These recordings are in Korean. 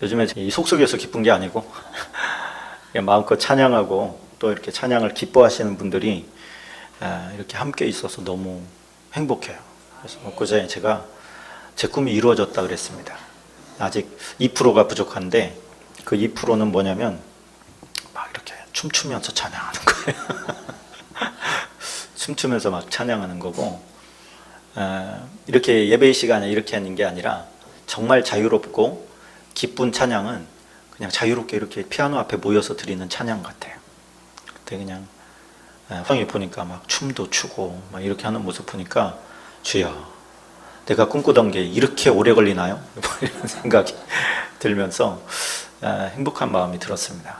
요즘에 이 속속에서 기쁜 게 아니고 마음껏 찬양하고 또 이렇게 찬양을 기뻐하시는 분들이 이렇게 함께 있어서 너무 행복해요. 그래서 그제 제가 제 꿈이 이루어졌다 그랬습니다. 아직 2%가 부족한데 그 2%는 뭐냐면 막 이렇게 춤추면서 찬양하는 거예요. 춤추면서 막 찬양하는 거고, 이렇게 예배의 시간에 이렇게 하는 게 아니라 정말 자유롭고 기쁜 찬양은 그냥 자유롭게 이렇게 피아노 앞에 모여서 드리는 찬양 같아요. 그때 그냥 형이 보니까 막 춤도 추고 막 이렇게 하는 모습 보니까 주여, 내가 꿈꾸던 게 이렇게 오래 걸리나요? 이런 생각이 들면서 행복한 마음이 들었습니다.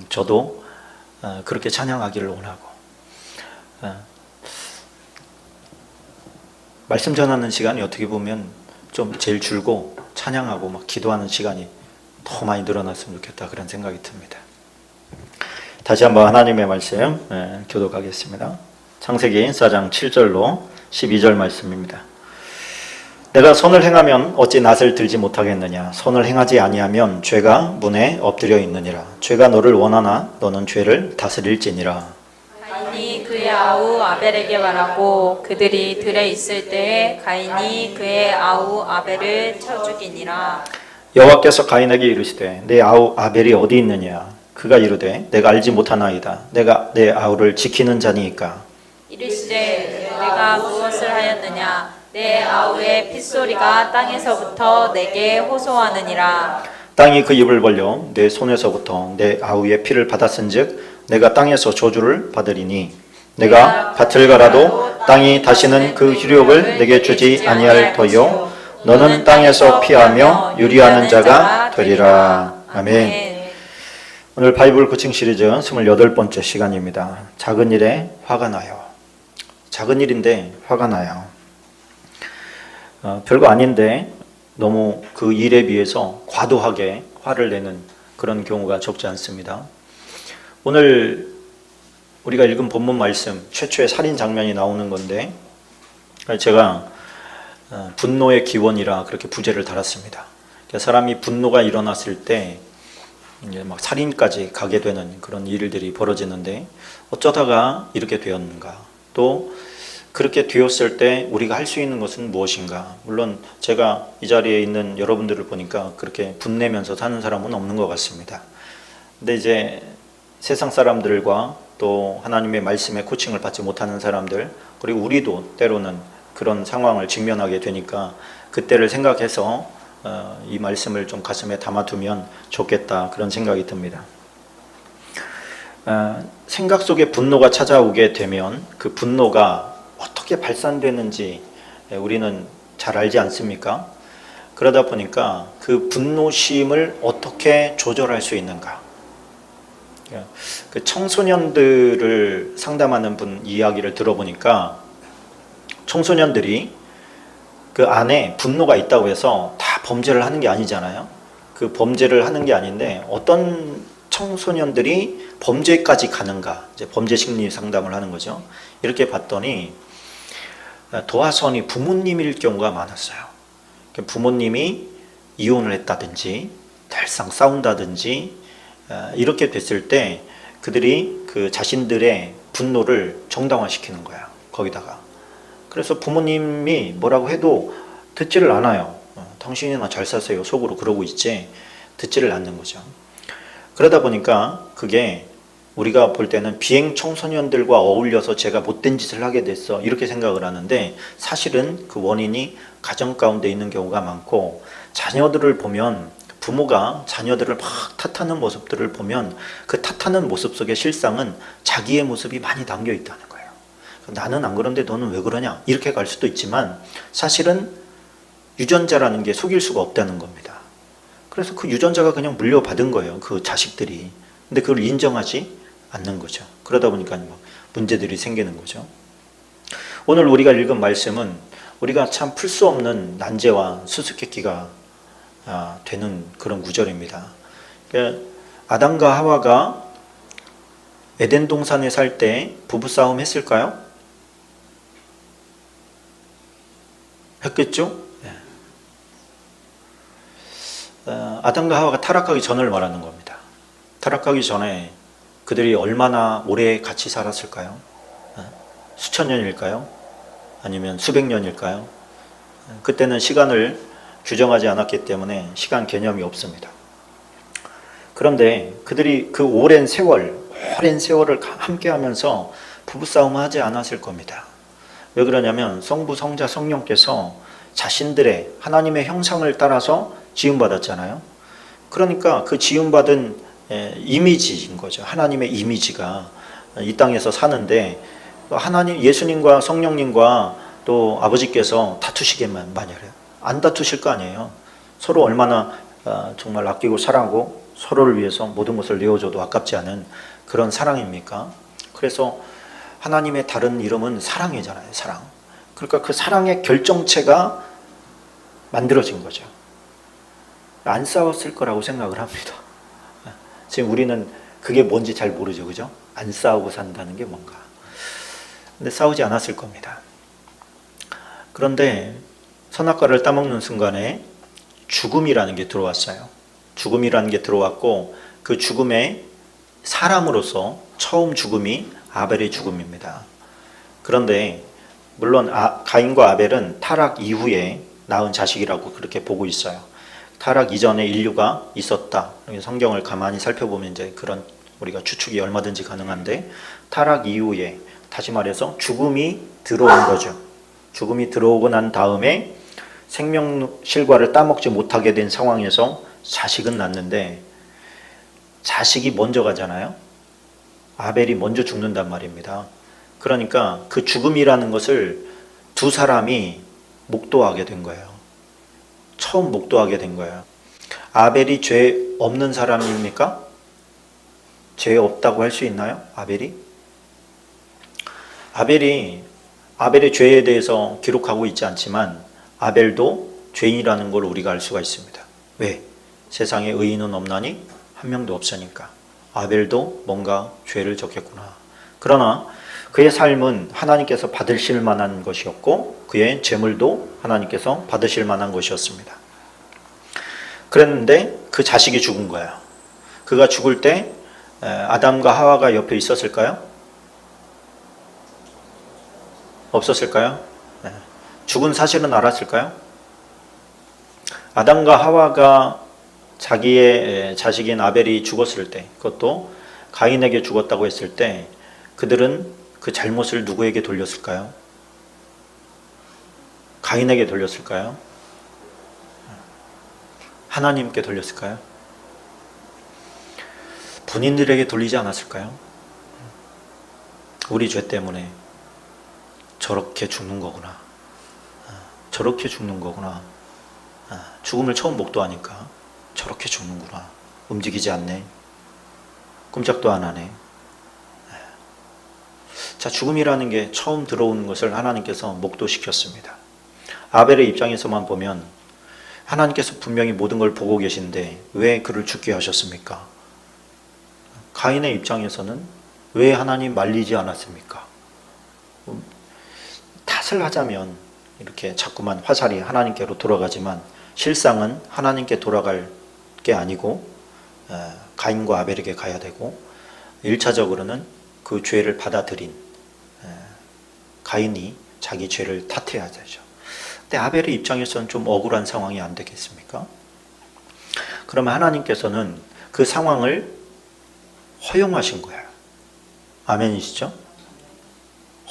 저도 그렇게 찬양하기를 원하고, 말씀 전하는 시간이 어떻게 보면 좀 제일 줄고 찬양하고 막 기도하는 시간이 더 많이 늘어났으면 좋겠다, 그런 생각이 듭니다. 다시 한번 하나님의 말씀 교독하겠습니다. 창세기 4장 7절로 12절 말씀입니다. 내가 선을 행하면 어찌 낫을 들지 못하겠느냐? 선을 행하지 아니하면 죄가 문에 엎드려 있느니라. 죄가 너를 원하나 너는 죄를 다스릴지니라. 가인이 그의 아우 아벨에게 말하고 그들이 들에 있을 때에 가인이 그의 아우 아벨을 쳐 죽이니라. 여호와께서 가인에게 이르시되 내 아우 아벨이 어디 있느냐? 그가 이르되 내가 알지 못하나이다. 내가 내 아우를 지키는 자니이까. 이르시되 내가 무엇을 하였느냐? 내 아우의 핏소리가 땅에서부터 내게 호소하느니라. 땅이 그 입을 벌려 내 손에서부터 내 아우의 피를 받았은즉 내가 땅에서 저주를 받으리니 내가 밭을 갈아도 땅이 다시는 그 휴력을 내게 주지 아니할 터요 너는 땅에서 피하며 유리하는 자가 되리라. 아멘. 오늘 바이블 코칭 시리즈 28번째 시간입니다. 작은 일에 화가 나요. 작은 일인데 화가 나요. 별거 아닌데 너무 그 일에 비해서 과도하게 화를 내는 그런 경우가 적지 않습니다. 오늘 우리가 읽은 본문 말씀, 최초의 살인 장면이 나오는 건데 제가 분노의 기원이라 그렇게 부제를 달았습니다. 사람이 분노가 일어났을 때 이제 막 살인까지 가게 되는 그런 일들이 벌어지는데 어쩌다가 이렇게 되었는가? 또 그렇게 되었을 때 우리가 할 수 있는 것은 무엇인가? 물론 제가 이 자리에 있는 여러분들을 보니까 그렇게 분내면서 사는 사람은 없는 것 같습니다. 근데 이제 세상 사람들과 또 하나님의 말씀에 코칭을 받지 못하는 사람들, 그리고 우리도 때로는 그런 상황을 직면하게 되니까 그때를 생각해서 이 말씀을 좀 가슴에 담아두면 좋겠다, 그런 생각이 듭니다. 생각 속에 분노가 찾아오게 되면 그 분노가 어떻게 발산되는지 우리는 잘 알지 않습니까? 그러다 보니까 그 분노심을 어떻게 조절할 수 있는가? 그 청소년들을 상담하는 분 이야기를 들어보니까 청소년들이 그 안에 분노가 있다고 해서 다 범죄를 하는 게 아니잖아요. 그 범죄를 하는 게 아닌데 어떤 청소년들이 범죄까지 가는가? 이제 범죄 심리 상담을 하는 거죠. 이렇게 봤더니 도화선이 부모님일 경우가 많았어요. 부모님이 이혼을 했다든지 달상 싸운다든지 이렇게 됐을 때 그들이 그 자신들의 분노를 정당화시키는 거야, 거기다가. 그래서 부모님이 뭐라고 해도 듣지를 않아요. 당신이나 잘 사세요, 속으로 그러고 있지 듣지를 않는 거죠. 그러다 보니까 그게 우리가 볼 때는 비행 청소년들과 어울려서 제가 못된 짓을 하게 됐어, 이렇게 생각을 하는데 사실은 그 원인이 가정 가운데 있는 경우가 많고, 자녀들을 보면 부모가 자녀들을 막 탓하는 모습들을 보면 그 탓하는 모습 속에 실상은 자기의 모습이 많이 담겨 있다는 거예요. 나는 안 그런데 너는 왜 그러냐, 이렇게 갈 수도 있지만 사실은 유전자라는 게 속일 수가 없다는 겁니다. 그래서 그 유전자가 그냥 물려받은 거예요, 그 자식들이. 근데 그걸 인정하지 않는 거죠. 그러다 보니까 문제들이 생기는 거죠. 오늘 우리가 읽은 말씀은 우리가 참 풀 수 없는 난제와 수수께끼가 되는 그런 구절입니다. 아담과 하와가 에덴 동산에 살 때 부부싸움 했을까요? 했겠죠? 아담과 하와가 타락하기 전을 말하는 겁니다. 타락하기 전에 그들이 얼마나 오래 같이 살았을까요? 수천 년일까요? 아니면 수백 년일까요? 그때는 시간을 규정하지 않았기 때문에 시간 개념이 없습니다. 그런데 그들이 그 오랜 세월을 함께 하면서 부부싸움을 하지 않았을 겁니다. 왜 그러냐면 성부, 성자, 성령께서 자신들의 하나님의 형상을 따라서 지음받았잖아요. 그러니까 그 지음받은 이미지인 거죠. 하나님의 이미지가 이 땅에서 사는데 하나님, 예수님과 성령님과 또 아버지께서 다투시겠만 만약에 안 다투실 거 아니에요. 서로 얼마나 정말 아끼고 사랑하고 서로를 위해서 모든 것을 내어줘도 아깝지 않은 그런 사랑입니까? 그래서 하나님의 다른 이름은 사랑이잖아요. 사랑. 그러니까 그 사랑의 결정체가 만들어진 거죠. 안 싸웠을 거라고 생각을 합니다. 지금 우리는 그게 뭔지 잘 모르죠. 그죠? 안 싸우고 산다는 게 뭔가. 근데 싸우지 않았을 겁니다. 그런데 선악과를 따먹는 순간에 죽음이라는 게 들어왔어요. 죽음이라는 게 들어왔고 그 죽음에 사람으로서 처음 죽음이 아벨의 죽음입니다. 그런데 물론 가인과 아벨은 타락 이후에 낳은 자식이라고 그렇게 보고 있어요. 타락 이전에 인류가 있었다. 성경을 가만히 살펴보면 이제 그런 우리가 추측이 얼마든지 가능한데 타락 이후에 다시 말해서 죽음이 들어온 거죠. 죽음이 들어오고 난 다음에 생명실과를 따먹지 못하게 된 상황에서 자식은 낳는데 자식이 먼저 가잖아요. 아벨이 먼저 죽는단 말입니다. 그러니까 그 죽음이라는 것을 두 사람이 목도하게 된 거예요. 처음 목도하게 된 거예요. 아벨이 죄 없는 사람입니까? 죄 없다고 할 수 있나요? 아벨의 죄에 대해서 기록하고 있지 않지만 아벨도 죄인이라는 걸 우리가 알 수가 있습니다. 왜? 세상에 의인은 없나니 한 명도 없으니까. 아벨도 뭔가 죄를 졌겠구나. 그러나 그의 삶은 하나님께서 받으실 만한 것이었고 그의 재물도 하나님께서 받으실 만한 것이었습니다. 그랬는데 그 자식이 죽은 거예요. 그가 죽을 때 아담과 하와가 옆에 있었을까요? 없었을까요? 죽은 사실은 알았을까요? 아담과 하와가 자기의 자식인 아벨이 죽었을 때, 그것도 가인에게 죽었다고 했을 때 그들은 그 잘못을 누구에게 돌렸을까요? 가인에게 돌렸을까요? 하나님께 돌렸을까요? 본인들에게 돌리지 않았을까요? 우리 죄 때문에 저렇게 죽는 거구나. 저렇게 죽는 거구나. 죽음을 처음 목도하니까 저렇게 죽는구나. 움직이지 않네. 꼼짝도 안 하네. 자, 죽음이라는 게 처음 들어오는 것을 하나님께서 목도시켰습니다. 아벨의 입장에서만 보면 하나님께서 분명히 모든 걸 보고 계신데 왜 그를 죽게 하셨습니까? 가인의 입장에서는 왜 하나님 말리지 않았습니까? 탓을 하자면 이렇게 자꾸만 화살이 하나님께로 돌아가지만 실상은 하나님께 돌아갈 게 아니고 가인과 아벨에게 가야 되고 1차적으로는 그 죄를 받아들인 가인이 자기 죄를 탓해야 되죠. 근데 아벨의 입장에서는 좀 억울한 상황이 안 되겠습니까? 그러면 하나님께서는 그 상황을 허용하신 거예요. 아멘이시죠?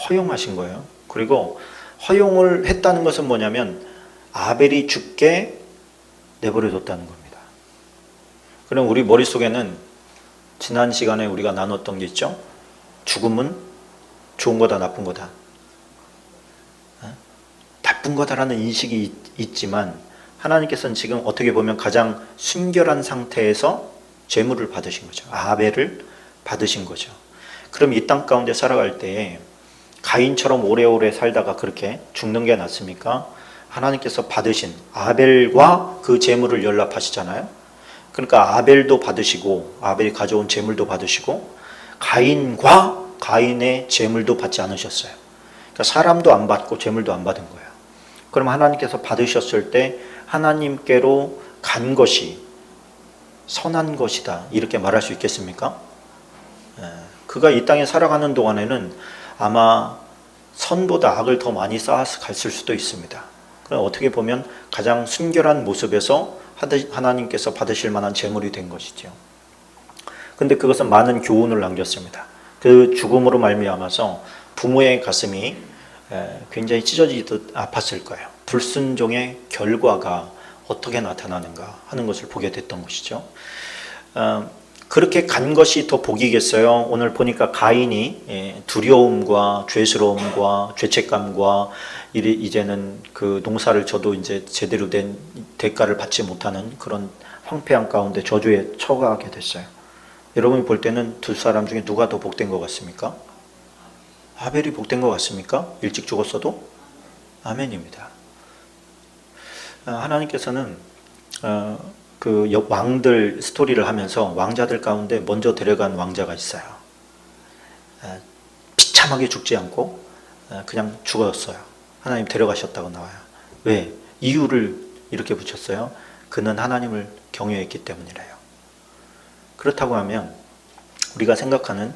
허용하신 거예요. 그리고 허용을 했다는 것은 뭐냐면 아벨이 죽게 내버려뒀다는 겁니다. 그럼 우리 머릿속에는 지난 시간에 우리가 나눴던 게 있죠? 죽음은 좋은 거다 나쁜 거다. 나쁜 거다라는 인식이 있지만 하나님께서는 지금 어떻게 보면 가장 순결한 상태에서 제물을 받으신 거죠. 아벨을 받으신 거죠. 그럼 이 땅 가운데 살아갈 때에 가인처럼 오래오래 살다가 그렇게 죽는 게 낫습니까? 하나님께서 받으신 아벨과 그 제물을 연락하시잖아요. 그러니까 아벨도 받으시고 아벨이 가져온 제물도 받으시고 가인과 가인의 제물도 받지 않으셨어요. 그러니까 사람도 안 받고 제물도 안 받은 거예요. 그럼 하나님께서 받으셨을 때 하나님께로 간 것이 선한 것이다 이렇게 말할 수 있겠습니까? 그가 이 땅에 살아가는 동안에는 아마 선보다 악을 더 많이 쌓아서 갔을 수도 있습니다. 그럼 어떻게 보면 가장 순결한 모습에서 하나님께서 받으실 만한 제물이 된 것이죠. 근데 그것은 많은 교훈을 남겼습니다. 그 죽음으로 말미암아서 부모의 가슴이 굉장히 찢어지듯 아팠을 거예요. 불순종의 결과가 어떻게 나타나는가 하는 것을 보게 됐던 것이죠. 그렇게 간 것이 더 복이겠어요? 오늘 보니까 가인이 두려움과 죄스러움과 죄책감과 이제는 그 농사를 져도 이제 제대로 된 대가를 받지 못하는 그런 황폐한 가운데 저주에 처하게 됐어요. 여러분이 볼 때는 두 사람 중에 누가 더 복된 것 같습니까? 아벨이 복된 것 같습니까? 일찍 죽었어도? 아멘입니다. 하나님께서는 그 왕들 스토리를 하면서 왕자들 가운데 먼저 데려간 왕자가 있어요. 비참하게 죽지 않고 그냥 죽었어요. 하나님 데려가셨다고 나와요. 왜? 이유를 이렇게 붙였어요. 그는 하나님을 경외했기 때문이래요. 그렇다고 하면 우리가 생각하는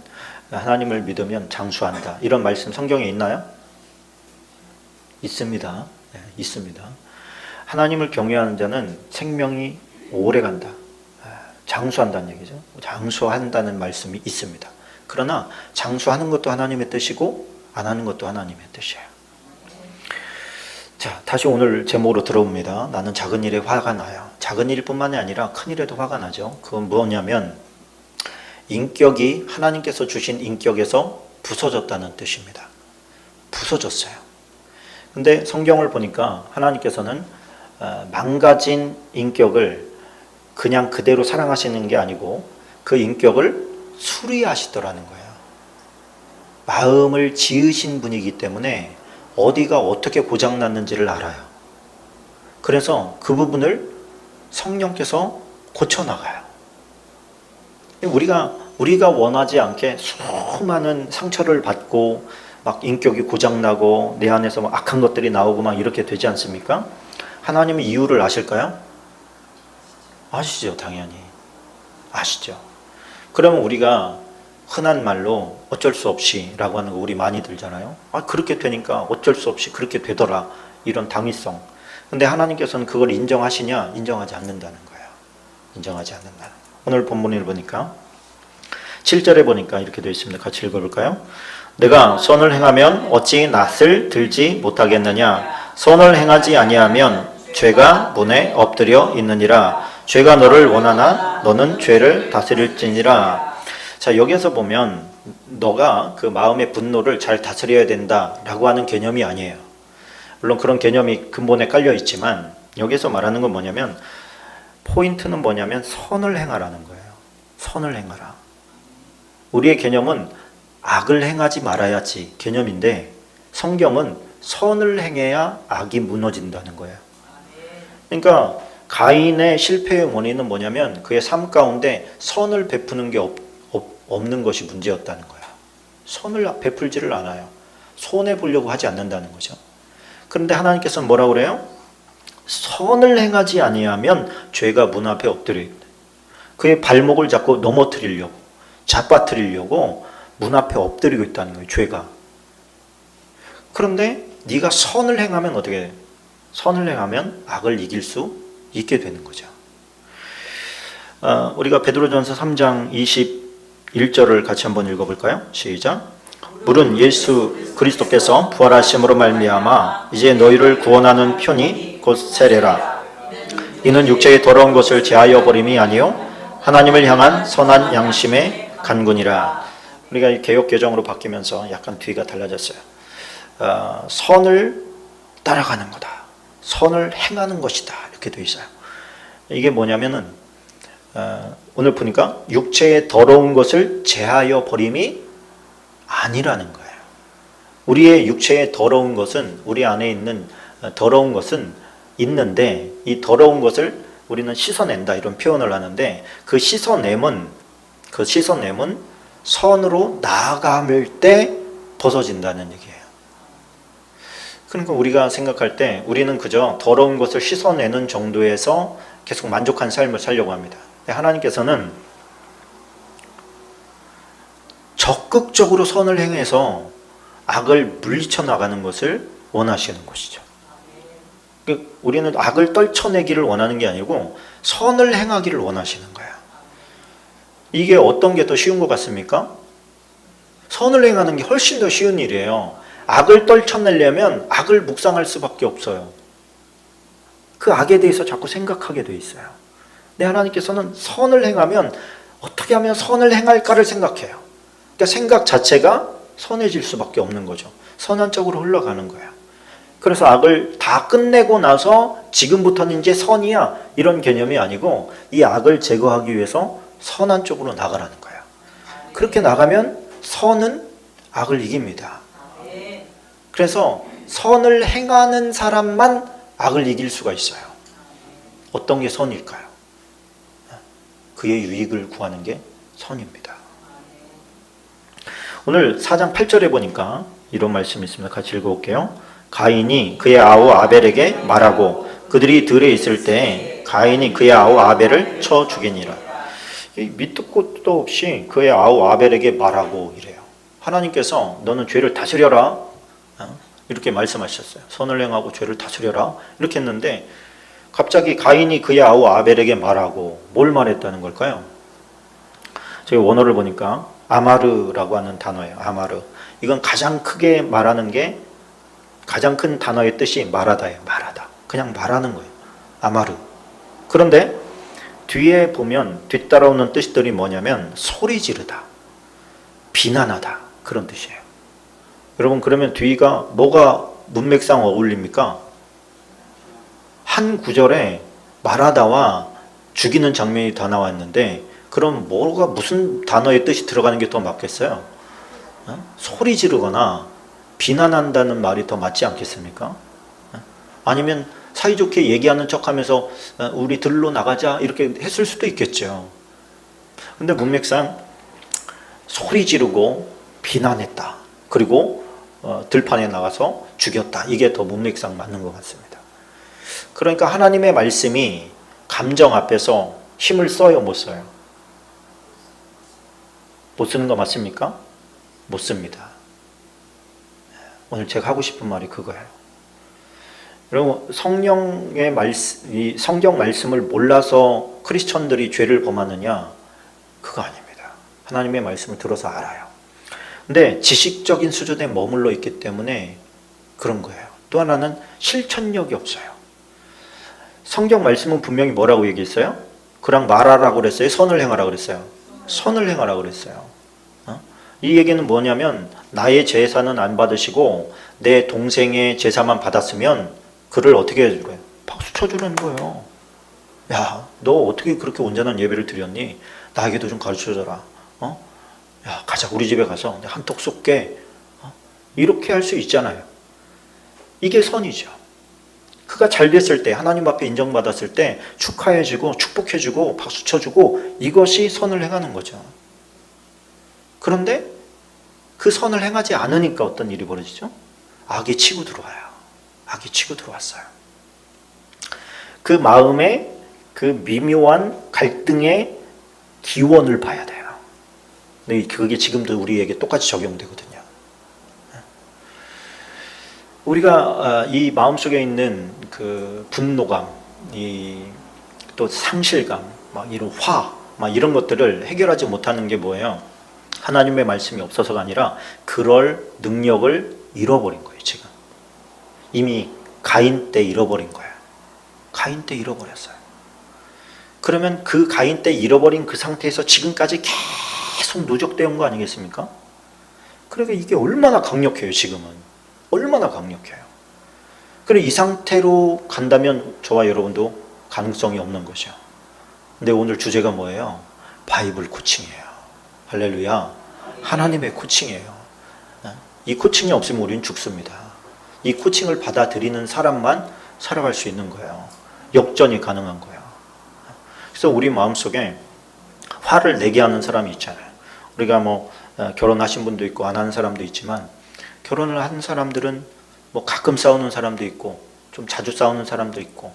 하나님을 믿으면 장수한다 이런 말씀 성경에 있나요? 있습니다. 네, 있습니다. 하나님을 경외하는 자는 생명이 오래 간다. 장수한다는 얘기죠. 장수한다는 말씀이 있습니다. 그러나 장수하는 것도 하나님의 뜻이고 안 하는 것도 하나님의 뜻이에요. 자, 다시 오늘 제목으로 들어옵니다. 나는 작은 일에 화가 나요. 작은 일뿐만이 아니라 큰 일에도 화가 나죠. 그건 뭐냐면 인격이 하나님께서 주신 인격에서 부서졌다는 뜻입니다. 부서졌어요. 근데 성경을 보니까 하나님께서는 망가진 인격을 그냥 그대로 사랑하시는 게 아니고 그 인격을 수리하시더라는 거예요. 마음을 지으신 분이기 때문에 어디가 어떻게 고장났는지를 알아요. 그래서 그 부분을 성령께서 고쳐나가요. 우리가 원하지 않게 수많은 상처를 받고 막 인격이 고장나고 내 안에서 막 악한 것들이 나오고 막 이렇게 되지 않습니까? 하나님은 이유를 아실까요? 아시죠, 당연히. 아시죠. 그러면 우리가 흔한 말로 어쩔 수 없이 라고 하는 거 우리 많이 들잖아요. 그렇게 되니까 어쩔 수 없이 그렇게 되더라. 이런 당위성. 근데 하나님께서는 그걸 인정하시냐? 인정하지 않는다는 거예요. 인정하지 않는다. 오늘 본문을 보니까 7절에 보니까 이렇게 되어 있습니다. 같이 읽어볼까요? 내가 선을 행하면 어찌 낯을 들지 못하겠느냐? 선을 행하지 아니하면 죄가 문에 엎드려 있느니라. 죄가 너를 원하나 너는 죄를 다스릴지니라. 자, 여기서 보면 너가 그 마음의 분노를 잘 다스려야 된다라고 하는 개념이 아니에요. 물론 그런 개념이 근본에 깔려 있지만 여기서 말하는 건 뭐냐면 포인트는 뭐냐면 선을 행하라는 거예요. 선을 행하라. 우리의 개념은 악을 행하지 말아야지 개념인데 성경은 선을 행해야 악이 무너진다는 거예요. 그러니까 가인의 실패의 원인은 뭐냐면 그의 삶 가운데 선을 베푸는 게 없는 것이 문제였다는 거야. 선을 베풀지를 않아요. 손해 보려고 하지 않는다는 거죠. 그런데 하나님께서는 뭐라고 그래요? 선을 행하지 아니하면 죄가 문 앞에 엎드려 있다. 그의 발목을 잡고 넘어뜨리려고 잡아뜨리려고 문 앞에 엎드리고 있다는 거예요. 죄가. 그런데 네가 선을 행하면 어떻게 돼? 선을 행하면 악을 이길 수 있게 되는 거죠. 우리가 베드로전서 3장 21절을 같이 한번 읽어볼까요? 시작. 물은 예수 그리스도께서 부활하심으로 말미암아 이제 너희를 구원하는 편이 곧 세례라. 이는 육체의 더러운 것을 제하여 버림이 아니요 하나님을 향한 선한 양심의 간군이라. 우리가 개역 개정으로 바뀌면서 약간 뒤가 달라졌어요. 선을 따라가는 거다. 선을 행하는 것이다. 이렇게 되어 있어요. 이게 뭐냐면은 오늘 보니까 육체의 더러운 것을 제하여 버림이 아니라는 거예요. 우리의 육체의 더러운 것은 우리 안에 있는 더러운 것은 있는데 이 더러운 것을 우리는 씻어낸다 이런 표현을 하는데 그 씻어냄은 선으로 나아감을 때 벗어진다는 얘기예요. 그러니까 우리가 생각할 때 우리는 그저 더러운 것을 씻어내는 정도에서 계속 만족한 삶을 살려고 합니다. 하나님께서는 적극적으로 선을 행해서 악을 물리쳐 나가는 것을 원하시는 것이죠. 우리는 악을 떨쳐내기를 원하는 게 아니고 선을 행하기를 원하시는 거예요. 이게 어떤 게 더 쉬운 것 같습니까? 선을 행하는 게 훨씬 더 쉬운 일이에요. 악을 떨쳐내려면 악을 묵상할 수밖에 없어요. 그 악에 대해서 자꾸 생각하게 돼 있어요. 근데 하나님께서는 선을 행하면 어떻게 하면 선을 행할까를 생각해요. 그러니까 생각 자체가 선해질 수밖에 없는 거죠. 선한 쪽으로 흘러가는 거예요. 그래서 악을 다 끝내고 나서 지금부터는 이제 선이야 이런 개념이 아니고 이 악을 제거하기 위해서 선한 쪽으로 나가라는 거예요. 그렇게 나가면 선은 악을 이깁니다. 그래서 선을 행하는 사람만 악을 이길 수가 있어요. 어떤 게 선일까요? 그의 유익을 구하는 게 선입니다. 오늘 4장 8절에 보니까 이런 말씀이 있습니다. 같이 읽어볼게요. 가인이 그의 아우 아벨에게 말하고 그들이 들에 있을 때 가인이 그의 아우 아벨을 쳐 죽이니라. 밑도 끝도 없이 그의 아우 아벨에게 말하고 이래요. 하나님께서 너는 죄를 다스려라 이렇게 말씀하셨어요. 선을 행하고 죄를 다스려라 이렇게 했는데 갑자기 가인이 그의 아우 아벨에게 말하고 뭘 말했다는 걸까요? 제가 원어를 보니까 아마르라고 하는 단어예요. 아마르. 이건 가장 크게 말하는 게 가장 큰 단어의 뜻이 말하다예요. 말하다. 그냥 말하는 거예요. 아마르. 그런데 뒤에 보면 뒤따라오는 뜻들이 뭐냐면 소리 지르다, 비난하다 그런 뜻이에요. 여러분 그러면 뒤가 뭐가 문맥상 어울립니까? 한 구절에 말하다와 죽이는 장면이 더 나왔는데 그럼 뭐가 무슨 단어의 뜻이 들어가는 게 더 맞겠어요? 소리 지르거나 비난한다는 말이 더 맞지 않겠습니까? 아니면 사이좋게 얘기하는 척하면서 우리 들로 나가자 이렇게 했을 수도 있겠죠. 근데 문맥상 소리 지르고 비난했다. 그리고 들판에 나가서 죽였다. 이게 더 문맥상 맞는 것 같습니다. 그러니까 하나님의 말씀이 감정 앞에서 힘을 써요, 못 써요? 못 쓰는 거 맞습니까? 못 씁니다. 오늘 제가 하고 싶은 말이 그거예요. 여러분 성령의 말씀, 이 성경 말씀을 몰라서 크리스천들이 죄를 범하느냐? 그거 아닙니다. 하나님의 말씀을 들어서 알아요. 근데 지식적인 수준에 머물러 있기 때문에 그런 거예요. 또 하나는 실천력이 없어요. 성경 말씀은 분명히 뭐라고 얘기했어요? 그랑 말하라고 그랬어요? 선을 행하라고 그랬어요? 선을 행하라고 그랬어요. 이 얘기는 뭐냐면 나의 제사는 안 받으시고 내 동생의 제사만 받았으면 그를 어떻게 해줄 거예요? 박수 쳐주는 거예요. 야, 너 어떻게 그렇게 온전한 예배를 드렸니? 나에게도 좀 가르쳐줘라. 야, 가자 우리 집에 가서 한턱 쏠게. 이렇게 할 수 있잖아요. 이게 선이죠. 그가 잘 됐을 때 하나님 앞에 인정받았을 때 축하해주고 축복해주고 박수 쳐주고 이것이 선을 행하는 거죠. 그런데 그 선을 행하지 않으니까 어떤 일이 벌어지죠? 악이 치고 들어와요. 악이 치고 들어왔어요. 그 마음의 그 미묘한 갈등의 기원을 봐야 돼요. 근데 그게 지금도 우리에게 똑같이 적용되거든요. 우리가 이 마음속에 있는 그 분노감, 또 상실감, 막 이런 막 이런 것들을 해결하지 못하는 게 뭐예요? 하나님의 말씀이 없어서가 아니라 그럴 능력을 잃어버린 거예요. 지금 이미 가인 때 잃어버린 거예요. 가인 때 잃어버렸어요. 그러면 그 가인 때 잃어버린 그 상태에서 지금까지 계속 누적되어 온 거 아니겠습니까? 그러니까 이게 얼마나 강력해요. 지금은 얼마나 강력해요. 그래 이 상태로 간다면 저와 여러분도 가능성이 없는 거죠. 근데 오늘 주제가 뭐예요? 바이블 코칭이에요. 할렐루야. 하나님의 코칭이에요. 이 코칭이 없으면 우리는 죽습니다. 이 코칭을 받아들이는 사람만 살아갈 수 있는 거예요. 역전이 가능한 거예요. 그래서 우리 마음속에 화를 내게 하는 사람이 있잖아요. 우리가 뭐 결혼하신 분도 있고 안 하는 사람도 있지만 결혼을 한 사람들은 뭐 가끔 싸우는 사람도 있고 좀 자주 싸우는 사람도 있고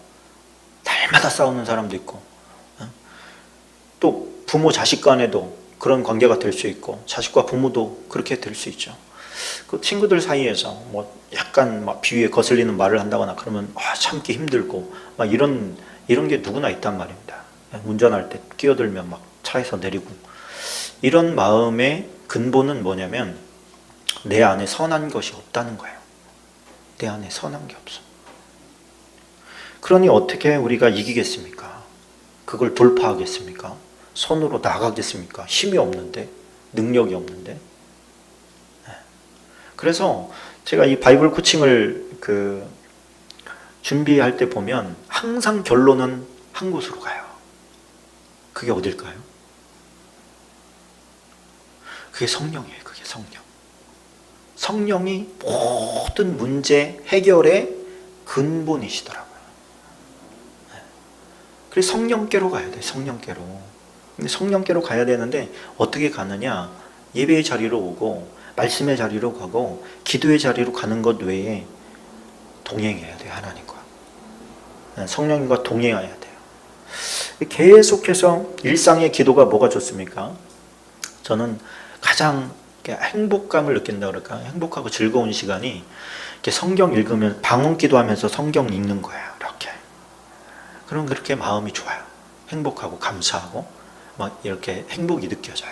날마다 싸우는 사람도 있고 부모 자식 간에도 그런 관계가 될 수 있고 자식과 부모도 그렇게 될 수 있죠. 그 친구들 사이에서 뭐 약간 막 비위에 거슬리는 말을 한다거나 그러면 참기 힘들고 막 이런 게 누구나 있단 말입니다. 운전할 때 끼어들면 막 차에서 내리고 이런 마음의 근본은 뭐냐면 내 안에 선한 것이 없다는 거예요. 내 안에 선한 게 없어. 그러니 어떻게 우리가 이기겠습니까? 그걸 돌파하겠습니까? 선으로 나가겠습니까? 힘이 없는데, 능력이 없는데. 그래서 제가 이 바이블 코칭을 준비할 때 보면 항상 결론은 한 곳으로 가요. 그게 어딜까요? 그게 성령이에요. 그게 성령. 성령이 모든 문제 해결의 근본이시더라고요. 그래서 성령께로 가야 돼. 성령께로. 근데 성령께로 가야 되는데 어떻게 가느냐? 예배의 자리로 오고 말씀의 자리로 가고 기도의 자리로 가는 것 외에 동행해야 돼요. 하나님과. 성령님과 동행해야 돼요. 계속해서 일상의 기도가 뭐가 좋습니까? 저는 가장 행복감을 느낀다 그럴까? 행복하고 즐거운 시간이 이렇게 성경 읽으면 방언 기도하면서 성경 읽는 거예요. 이렇게. 그럼 그렇게 마음이 좋아요. 행복하고 감사하고 막 이렇게 행복이 느껴져요.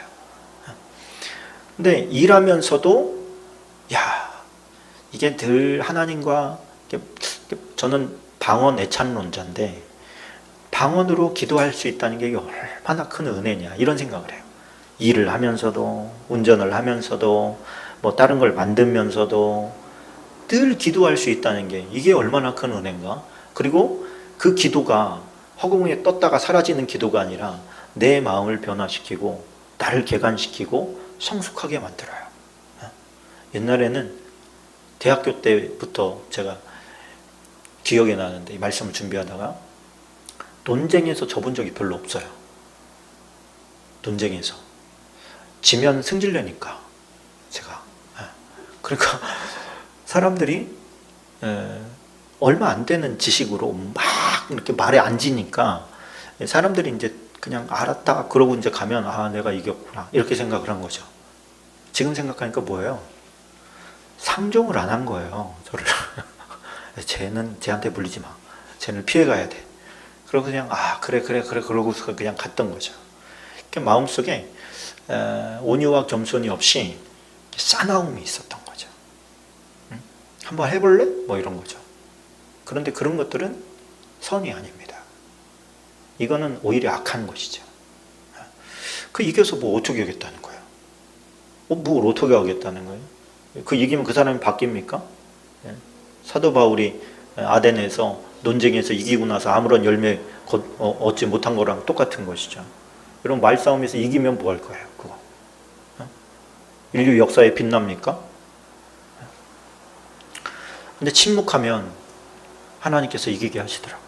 근데 일하면서도 이게 늘 하나님과 저는 방언 애찬론자인데 방언으로 기도할 수 있다는 게 얼마나 큰 은혜냐 이런 생각을 해요. 일을 하면서도 운전을 하면서도 뭐 다른 걸 만들면서도 늘 기도할 수 있다는 게 이게 얼마나 큰 은혜인가. 그리고 그 기도가 허공에 떴다가 사라지는 기도가 아니라 내 마음을 변화시키고 나를 개간시키고 성숙하게 만들어요. 옛날에는 대학교 때부터 제가 기억이 나는데 이 말씀을 준비하다가 논쟁에서 져본 적이 별로 없어요. 논쟁에서 지면 승질내니까 제가 그러니까 사람들이 얼마 안 되는 지식으로 막 이렇게 말에 앉으니까 사람들이 이제 그냥 알았다 그러고 이제 가면 내가 이겼구나 이렇게 생각을 한 거죠. 지금 생각하니까 뭐예요? 상종을 안 한 거예요. 저를 쟤한테 물리지 마. 쟤는 피해 가야 돼. 그러고 그냥 그래 그러고서 그냥 갔던 거죠. 마음속에 온유와 겸손이 없이 싸나움이 있었던 거죠. 한번 해볼래? 뭐 이런 거죠. 그런데 그런 것들은 선이 아닙니다. 이거는 오히려 악한 것이죠. 이겨서 뭐 어떻게 하겠다는 거예요? 뭘 어떻게 하겠다는 거예요? 이기면 그 사람이 바뀝니까? 사도 바울이 아덴에서 논쟁에서 이기고 나서 아무런 열매 얻지 못한 거랑 똑같은 것이죠. 여러분 말싸움에서 이기면 뭐 할 거예요? 그거 인류 역사에 빛납니까? 근데 침묵하면 하나님께서 이기게 하시더라고요.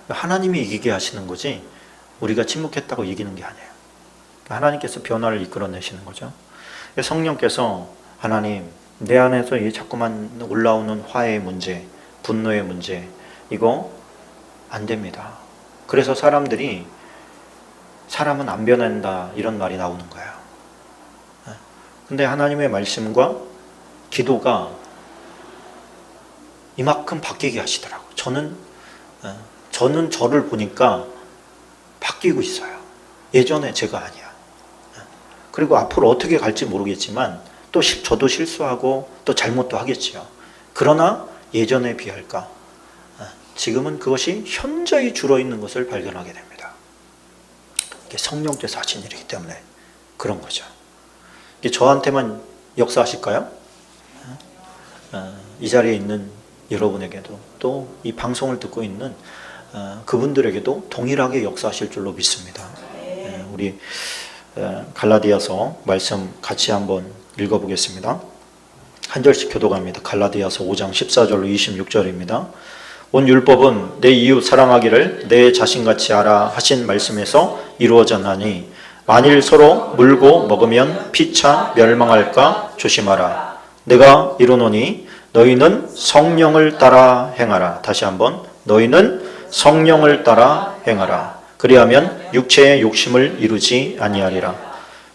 하나님이 이기게 하시는 거지 우리가 침묵했다고 이기는 게 아니에요. 하나님께서 변화를 이끌어내시는 거죠. 성령께서 하나님 내 안에서 이 자꾸만 올라오는 화의 문제, 분노의 문제 이거 안 됩니다. 그래서 사람은 안 변한다 이런 말이 나오는 거예요. 근데 하나님의 말씀과 기도가 이만큼 바뀌게 하시더라고요. 저는 저를 보니까 바뀌고 있어요. 예전에 제가 아니야. 그리고 앞으로 어떻게 갈지 모르겠지만 또 저도 실수하고 또 잘못도 하겠지요. 그러나 예전에 비할까 지금은 그것이 현저히 줄어있는 것을 발견하게 됩니다. 이게 성령께서 하신 일이기 때문에 그런 거죠. 이게 저한테만 역사하실까요? 이 자리에 있는 여러분에게도 또 이 방송을 듣고 있는 그분들에게도 동일하게 역사하실 줄로 믿습니다. 우리 갈라디아서 말씀 같이 한번 읽어보겠습니다. 한 절씩 교독합니다. 갈라디아서 5장 14절로 26절입니다. 온 율법은 내 이웃 사랑하기를 내 자신같이 알아 하신 말씀에서 이루어졌나니 만일 서로 물고 먹으면 피차 멸망할까 조심하라. 내가 이르노니 너희는 성령을 따라 행하라. 다시 한번 너희는 성령을 따라 행하라. 그리하면 육체의 욕심을 이루지 아니하리라.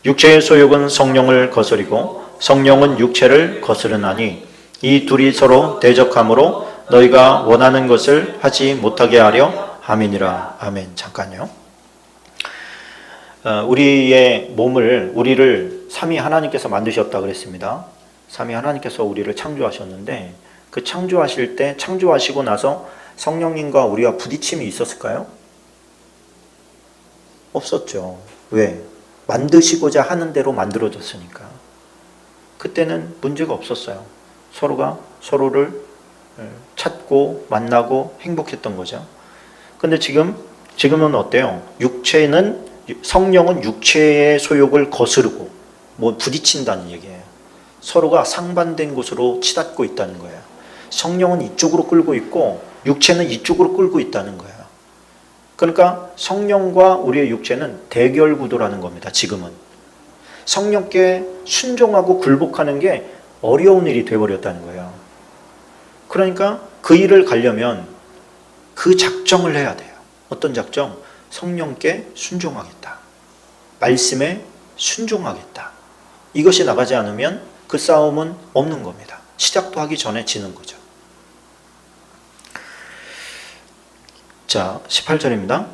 육체의 소욕은 성령을 거스리고 성령은 육체를 거스르나니 이 둘이 서로 대적하므로 너희가 원하는 것을 하지 못하게 하려 함이니라. 아멘. 잠깐요. 우리의 몸을, 우리를 삼위 하나님께서 만드셨다 그랬습니다. 삼위 하나님께서 우리를 창조하셨는데 그 창조하실 때, 창조하시고 나서 성령님과 우리와 부딪힘이 있었을까요? 없었죠. 왜? 만드시고자 하는 대로 만들어졌으니까. 그때는 문제가 없었어요. 서로가 서로를 찾고 만나고 행복했던 거죠. 근데 지금은 어때요? 성령은 육체의 소욕을 거스르고 부딪힌다는 얘기예요. 서로가 상반된 곳으로 치닫고 있다는 거예요. 성령은 이쪽으로 끌고 있고 육체는 이쪽으로 끌고 있다는 거예요. 그러니까 성령과 우리의 육체는 대결 구도라는 겁니다. 지금은 성령께 순종하고 굴복하는 게 어려운 일이 되어버렸다는 거예요. 그러니까 그 일을 가려면 그 작정을 해야 돼요. 어떤 작정? 성령께 순종하겠다. 말씀에 순종하겠다. 이것이 나가지 않으면 그 싸움은 없는 겁니다. 시작도 하기 전에 지는 거죠. 자, 18절입니다.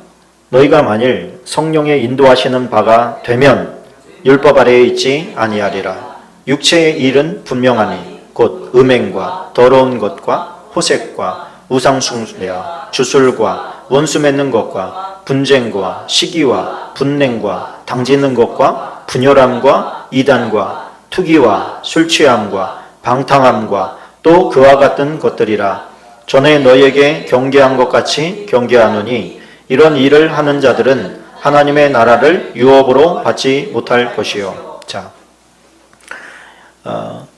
너희가 만일 성령의 인도하시는 바가 되면 율법 아래에 있지 아니하리라. 육체의 일은 분명하니 곧 음행과 더러운 것과 호색과 우상숭배와 주술과 원수 맺는 것과 분쟁과 시기와 분냉과 당지는 것과 분열함과 이단과 투기와 술취함과 방탕함과 또 그와 같은 것들이라. 전에 너희에게 경계한 것 같이 경계하노니 이런 일을 하는 자들은 하나님의 나라를 유업으로 받지 못할 것이요. 자,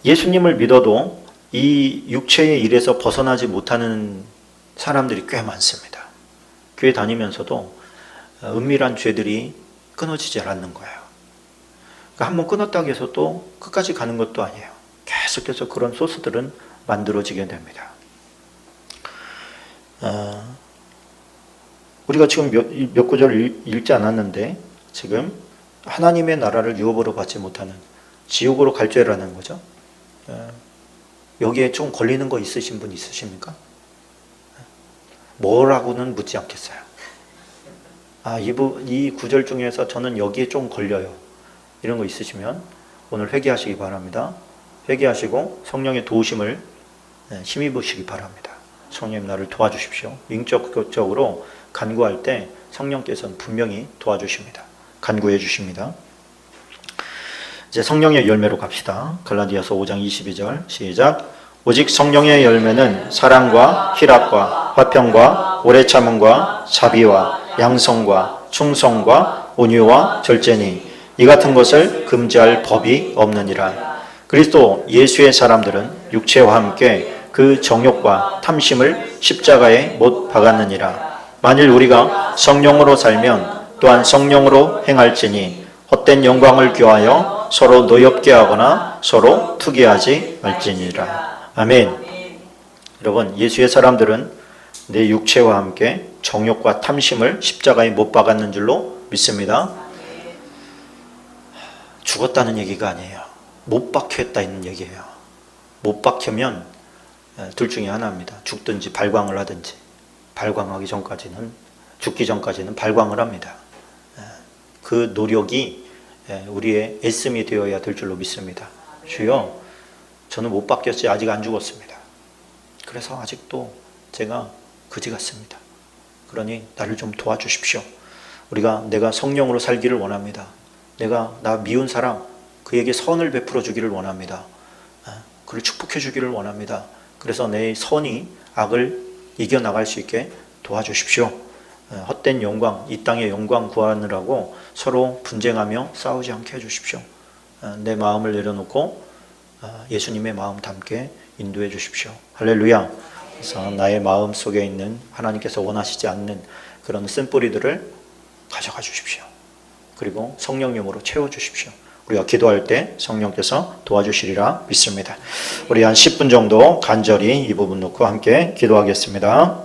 예수님을 믿어도 이 육체의 일에서 벗어나지 못하는 사람들이 꽤 많습니다. 교회 다니면서도 은밀한 죄들이 끊어지지 않는 거예요. 그러니까 한번 끊었다고 해서 또 끝까지 가는 것도 아니에요. 계속해서 그런 소스들은 만들어지게 됩니다. 우리가 지금 몇 구절 읽지 않았는데 지금 하나님의 나라를 유업으로 받지 못하는 지옥으로 갈 죄라는 거죠. 여기에 좀 걸리는 거 있으신 분 있으십니까? 뭐라고는 묻지 않겠어요. 이 구절 중에서 저는 여기에 좀 걸려요. 이런 거 있으시면 오늘 회개하시기 바랍니다. 회개하시고 성령의 도우심을 힘입으시기 바랍니다. 성령님 나를 도와주십시오. 인격적으로 간구할 때 성령께서는 분명히 도와주십니다. 간구해 주십니다. 이제 성령의 열매로 갑시다. 갈라디아서 5장 22절 시작. 오직 성령의 열매는 사랑과 희락과 화평과 오래 참음과 자비와 양성과 충성과 온유와 절제니 이 같은 것을 금지할 법이 없느니라. 그리스도 예수의 사람들은 육체와 함께 그 정욕과 탐심을 십자가에 못 박았느니라. 만일 우리가 성령으로 살면 또한 성령으로 행할지니 헛된 영광을 귀하여 서로 노엽게 하거나 서로 투기하지 말지니라. 아멘. 여러분, 예수의 사람들은 내 육체와 함께 정욕과 탐심을 십자가에 못 박았는 줄로 믿습니다. 죽었다는 얘기가 아니에요. 못 박혔다는 얘기예요. 못 박히면 둘 중에 하나입니다. 죽든지 발광을 하든지. 발광하기 전까지는, 죽기 전까지는 발광을 합니다. 그 노력이 우리의 애씀이 되어야 될 줄로 믿습니다. 주여, 저는 못 바뀌었지 아직 안 죽었습니다. 그래서 아직도 제가 그지 같습니다. 그러니 나를 좀 도와주십시오. 내가 성령으로 살기를 원합니다. 나 미운 사람, 그에게 선을 베풀어 주기를 원합니다. 그를 축복해 주기를 원합니다. 그래서 내 선이 악을 이겨나갈 수 있게 도와주십시오. 헛된 영광, 이 땅의 영광 구하느라고 서로 분쟁하며 싸우지 않게 해주십시오. 내 마음을 내려놓고 예수님의 마음 담게 인도해 주십시오. 할렐루야. 그래서 나의 마음 속에 있는 하나님께서 원하시지 않는 그런 쓴뿌리들을 가져가 주십시오. 그리고 성령님으로 채워주십시오. 우리가 기도할 때 성령께서 도와주시리라 믿습니다. 우리 한 10분 정도 간절히 이 부분 놓고 함께 기도하겠습니다.